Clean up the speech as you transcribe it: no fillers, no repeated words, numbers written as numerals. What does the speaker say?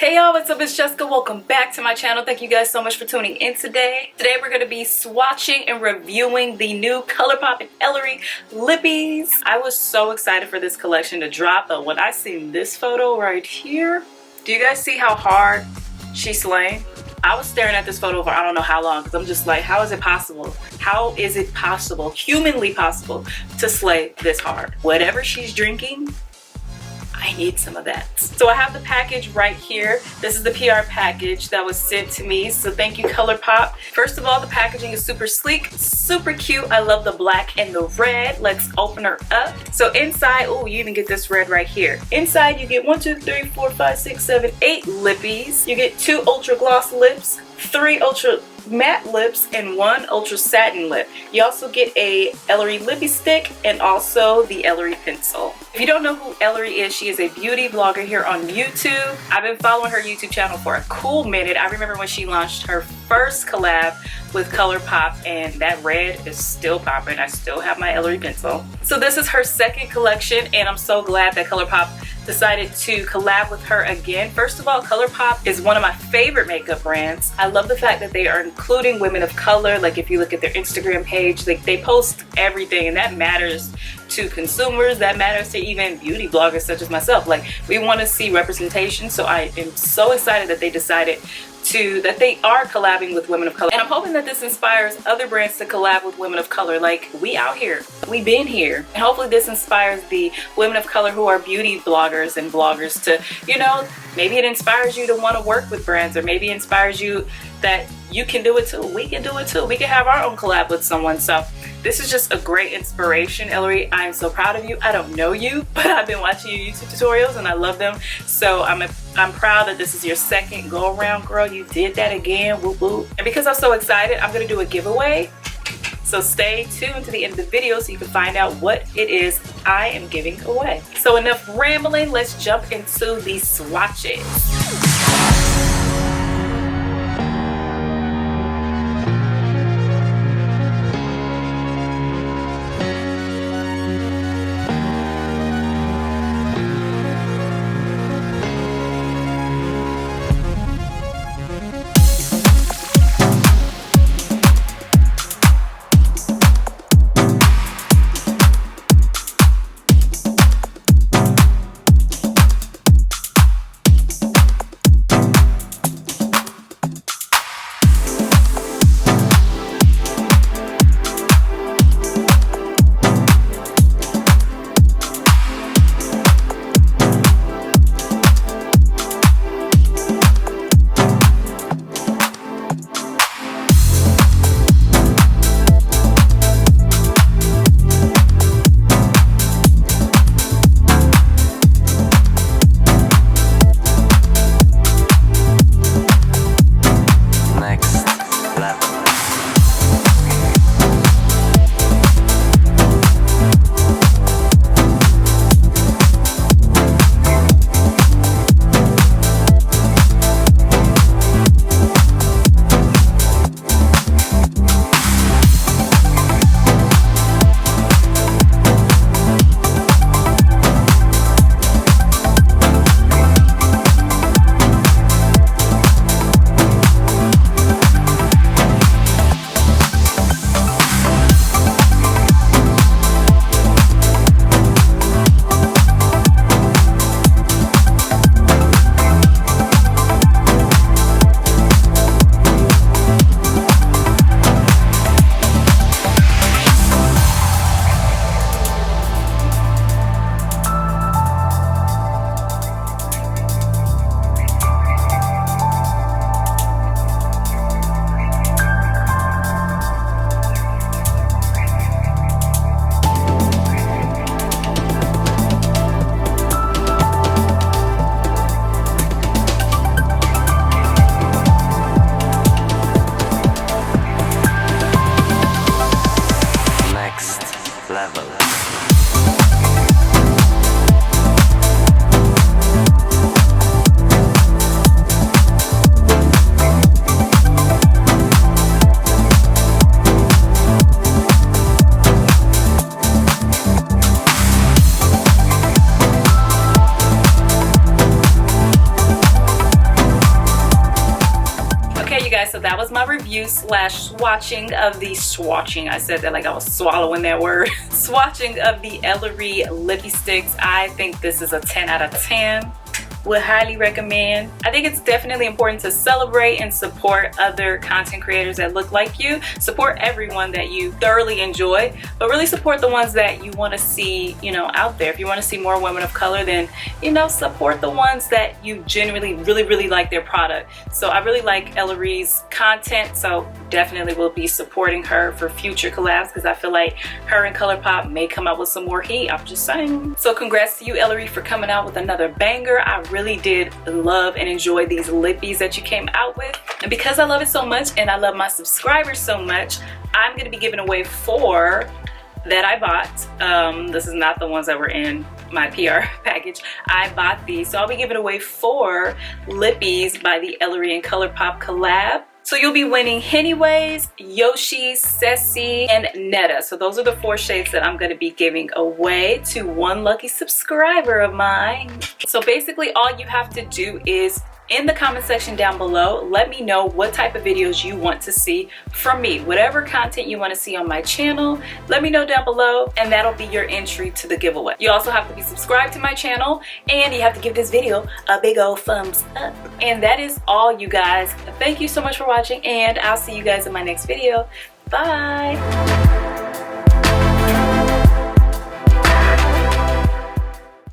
Hey y'all, what's up? It's Jessica. Welcome back to my channel. Thank you guys so much for tuning in today. Today we're going to be swatching and reviewing the new ColourPop and ELLARIE lippies. I was so excited for this collection to drop, but when I seen this photo right here, do you guys see how hard she's slaying? I was staring at this photo for I don't know how long because I'm just like, how is it possible? How is it possible, humanly possible, to slay this hard? Whatever she's drinking, I need some of that. So I have the package right here. This is the PR package that was sent to me. So thank you, ColourPop. First of all, the packaging is super sleek, super cute. I love the black and the red. Let's open her up. So inside, oh, you even get this red right here. Inside, you get 1, 2, 3, 4, 5, 6, 7, 8 lippies. You get 2 ultra gloss lips, 3 ultra matte lips, and 1 ultra satin lip. You also get a ELLARIE lippy stick and also the ELLARIE pencil. If you don't know who ELLARIE is, she is a beauty blogger here on YouTube. I've been following her YouTube channel for a cool minute. I remember when she launched her first collab with ColourPop, and that red is still popping. I still have my ELLARIE pencil. So this is her second collection, and I'm so glad that ColourPop decided to collab with her again. First of all, ColourPop is one of my favorite makeup brands. I love the fact that they are including women of color. Like if you look at their Instagram page, like they post everything, and that matters to consumers, that matters to even beauty bloggers such as myself. Like we want to see representation, so I am so excited that they decided that they are collabing with women of color, and I'm hoping that this inspires other brands to collab with women of color. Like, we out here, we been here, and hopefully this inspires the women of color who are beauty bloggers and bloggers to, you know, maybe it inspires you to want to work with brands, or maybe it inspires you that you can do it too. We can do it too. We can have our own collab with someone. So this is just a great inspiration. ELLARIE, I am so proud of you. I don't know you, but I've been watching your YouTube tutorials and I love them. So I'm proud that this is your second go around, girl. You did that again, whoop whoop. And because I'm so excited, I'm gonna do a giveaway. So stay tuned to the end of the video so you can find out what it is I am giving away. So enough rambling, let's jump into the swatches. guys, so that was my review slash swatching of the I said that like I was swallowing that word. Swatching of the ELLARIE lippy sticks. I think this is a 10 out of 10. Would highly recommend. I think it's definitely important to celebrate and support other content creators that look like you. Support everyone that you thoroughly enjoy, but really support the ones that you want to see, you know, out there. If you want to see more women of color, then, you know, support the ones that you genuinely really like their product. So I really like ELLARIE's content, so definitely will be supporting her for future collabs, because I feel like her and ColourPop may come out with some more heat. I'm just saying. So congrats to you, ELLARIE, for coming out with another banger. I really did love and enjoy these lippies that you came out with, and because I love it so much and I love my subscribers so much, I'm going to be giving away 4 that I bought. This is not the ones that were in my PR package. I bought these, so I'll be giving away 4 lippies by the ELLARIE and ColourPop collab. So you'll be winning Anyways, Yoshi, Ceci, and Netta. So those are the 4 shades that I'm going to be giving away to one lucky subscriber of mine. So basically all you have to do is, in the comment section down below, let me know what type of videos you want to see from me. Whatever content you want to see on my channel, let me know down below, and that'll be your entry to the giveaway. You also have to be subscribed to my channel, and you have to give this video a big old thumbs up. And that is all, you guys. Thank you so much for watching, and I'll see you guys in my next video. Bye!